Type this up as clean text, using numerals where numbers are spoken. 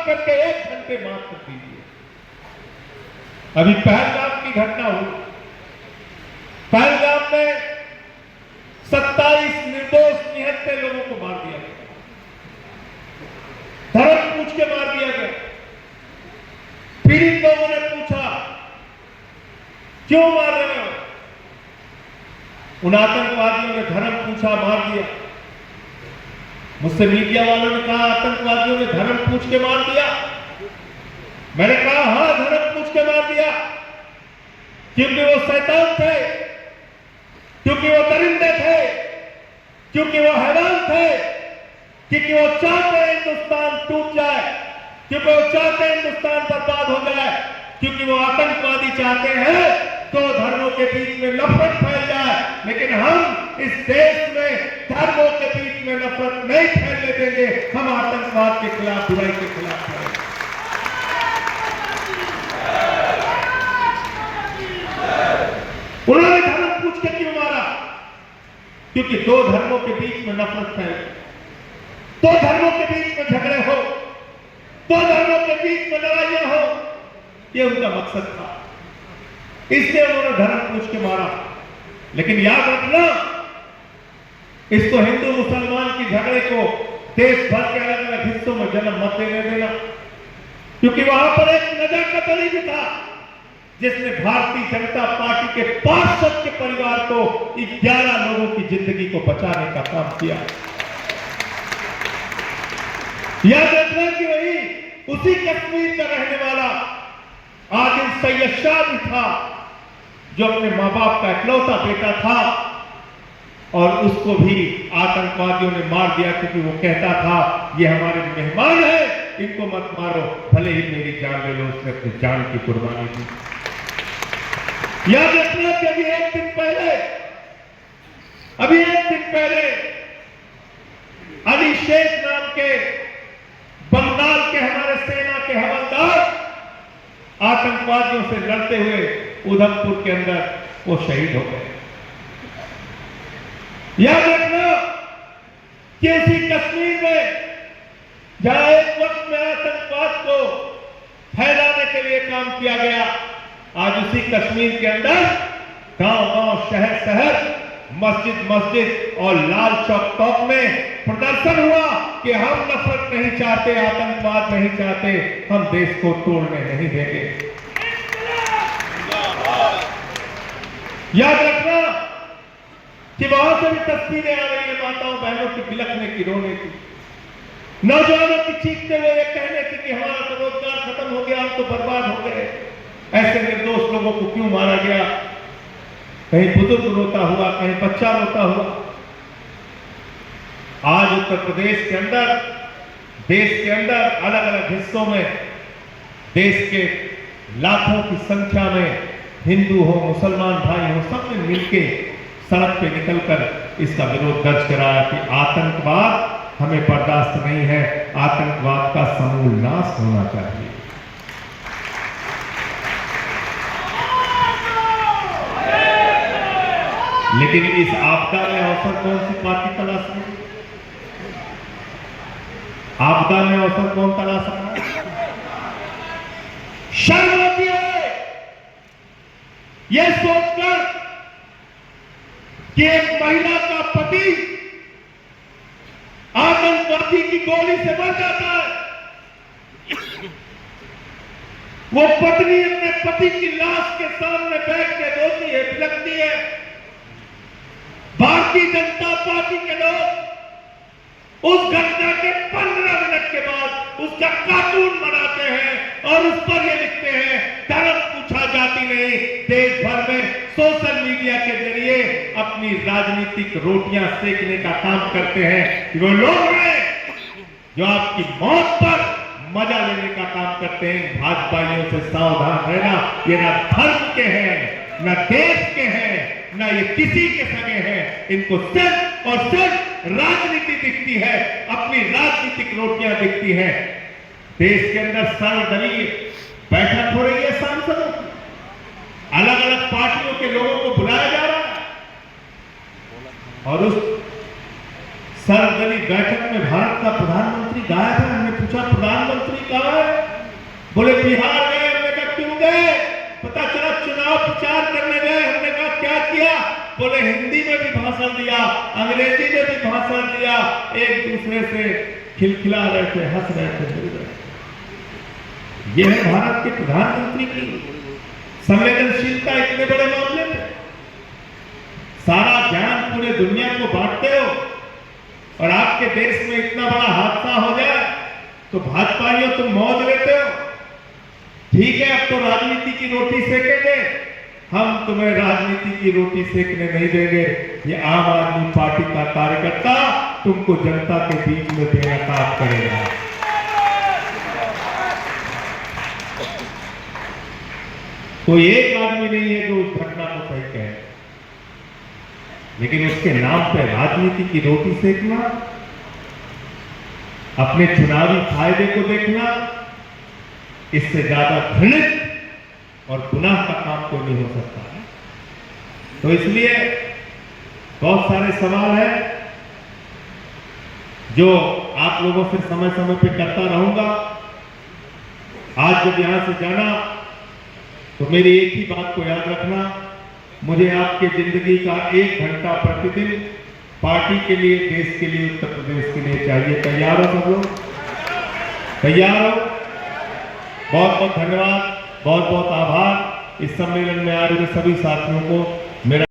करके 1 घंटे मात्र दीजिए। अभी पहलगाम की घटना हुई, पहलगाम में 27 निर्दोष निहत्थे लोगों को मार दिया गया, धर्म पूछ के मार दिया गया। पीड़ित लोगों ने पूछा क्यों मार रहे हो? उन आतंकवादियों ने धर्म पूछा, मार दिया। मुझसे मीडिया वालों ने कहा आतंकवादियों ने धर्म पूछ के मार दिया। मैंने कहा हां, धर्म पूछ के मार दिया, क्योंकि वो शैतान थे, क्योंकि वो दरिंदे थे, क्योंकि वो हैरान थे, क्योंकि वो चाहते हैं हिंदुस्तान टूट जाए, क्योंकि वो चाहते हैं हिंदुस्तान बर्बाद हो जाए, क्योंकि वो आतंकवादी चाहते हैं दो धर्मों के बीच में नफरत फैल जाए। लेकिन हम इस देश में धर्मों के बीच में नफरत नहीं फैलने देंगे। हम आतंकवाद के खिलाफ, बुराई के खिलाफ हैं। उन्होंने धर्म पूछ के क्यों मारा? क्योंकि दो धर्मों के बीच में नफरत फैले, दो धर्मों के बीच में झगड़े हो, दो धर्मों के बीच में लड़ाइयां हो, ये उनका मकसद था। इसलिए उन्होंने धर्म पूछ के मारा। लेकिन याद रखना, इसको हिंदू मुसलमान की झगड़े को देश भर के अलग अलग हिस्सों में जन्म मत देने देना, क्योंकि वहां पर एक नजर कतली भी था जिसने भारतीय जनता पार्टी के पार्षद के परिवार को 11 लोगों की जिंदगी को बचाने का काम किया। याद रखना कि वही उसी कश्मीर का रहने वाला आदिल सैयद शाह भी था, जो अपने मां बाप का इकलौता बेटा था, और उसको भी आतंकवादियों ने मार दिया, क्योंकि वो कहता था ये हमारे मेहमान हैं, इनको मत मारो, भले ही मेरी जान ले लो। उसने अपनी जान की कुर्बानी दी। याद रखना कि अभी एक दिन पहले अली शेख नाम के बंगाल के हमारे सेना के हवलदार आतंकवादियों से लड़ते हुए उधमपुर के अंदर वो शहीद हो गए। याद रखना कि उसी कश्मीर में जहां एक वक्त में आतंकवाद को फैलाने के लिए काम किया गया, आज उसी कश्मीर के अंदर गांव-गांव, शहर-शहर, मस्जिद और लाल चौक में प्रदर्शन हुआ कि हम नफरत नहीं चाहते, आतंकवाद नहीं चाहते, हम देश को तोड़ने नहीं देंगे। याद रखना कि वहां से भी तस्वीरें आ रही है माताओं बहनों की बिलखने की, रोने की, नौजवानों की चीखते हुए कहने की कि हमारा तो रोजगार खत्म हो गया, हम तो बर्बाद हो गए। ऐसे निर्दोष लोगों को क्यों मारा गया? कहीं बुजुर्ग रोता हुआ, कहीं बच्चा रोता हुआ। आज उत्तर प्रदेश के अंदर, देश के अंदर अलग अलग हिस्सों में देश के लाखों की संख्या में हिंदू हो, मुसलमान भाई हो, सबने मिलके सड़क पे निकलकर इसका विरोध दर्ज कराया कि आतंकवाद हमें बर्दाश्त नहीं है, आतंकवाद का समूल नाश होना चाहिए। लेकिन इस आपदा में अवसर कौन सी पार्टी तलाश रही? आपदा में अवसर कौन तलाश रहा है? शर्म आती है यह सोचकर कि एक महिला का पति आतंकवादी की गोली से मर जाता है। वो पत्नी अपने पति की लाश के सामने बैठ के रोती है, बिलखती है। भारतीय जनता पार्टी के लोग उस घटना के 15 मिनट के बाद उसका कार्टून बनाते हैं और उस पर ये लिखते हैं धर्म पूछा जाति नहीं। देश भर में सोशल मीडिया के जरिए अपनी राजनीतिक रोटियां सेकने का काम करते हैं कि वो लोग हैं जो आपकी मौत पर मजा लेने का काम करते हैं। भाजपाइयों से सावधान रहना, ये ना धर्म के हैं, न देश के हैं, न ये किसी के सगे हैं। इनको सिर्फ और सिर्फ राजनीति दिखती है, अपनी राजनीतिक रोटियां दिखती है। देश के अंदर सर्वदलीय बैठक हो रही है, सांसदों की, अलग अलग पार्टियों के लोगों को बुलाया जा रहा है, और उस सर्वदलीय बैठक में भारत का प्रधानमंत्री गायब है। हमने पूछा प्रधानमंत्री कहां है? बोले बिहार गए। हमने कहा क्यों गए? पता चला चुनाव प्रचार करने गए। हमने कहा क्या किया? बोले हिंदी में भी भाषण दिया, अंग्रेजी में भी भाषण दिया, एक दूसरे से खिलखिला रहे थे, हंस रहे थे, मिल रहे थे। यह है भारत के प्रधानमंत्री की संवेदनशीलता इतने बड़े मामले में। सारा ज्ञान पूरे दुनिया को बांटते हो और आपके देश में इतना बड़ा हादसा हो जाए तो भाजपाइयों तुम मौज लेते हो। ठीक है, अब तो राजनीति की रोटी सेकेंगे, हम तुम्हें राजनीति की रोटी सेकने नहीं देंगे। ये आम आदमी पार्टी का कार्यकर्ता तुमको जनता के बीच में बेनकाब करेगा। कोई एक आदमी नहीं है जो उस घटना को सही कहे, लेकिन उसके नाम पे राजनीति की रोटी सेकना, अपने चुनावी फायदे को देखना, इससे ज्यादा घृणित और गुनाह का काम कोई नहीं हो सकता है। तो इसलिए बहुत सारे सवाल हैं जो आप लोगों से समय समय पे करता रहूंगा। आज जब यहां से जाना तो मेरी एक ही बात को याद रखना, मुझे आपके जिंदगी का 1 घंटा प्रतिदिन पार्टी के लिए, देश के लिए, उत्तर प्रदेश के लिए चाहिए। तैयार हो सब लोग? तैयार हो? बहुत बहुत धन्यवाद, बहुत बहुत आभार। इस सम्मेलन में आ रहे सभी साथियों को मेरा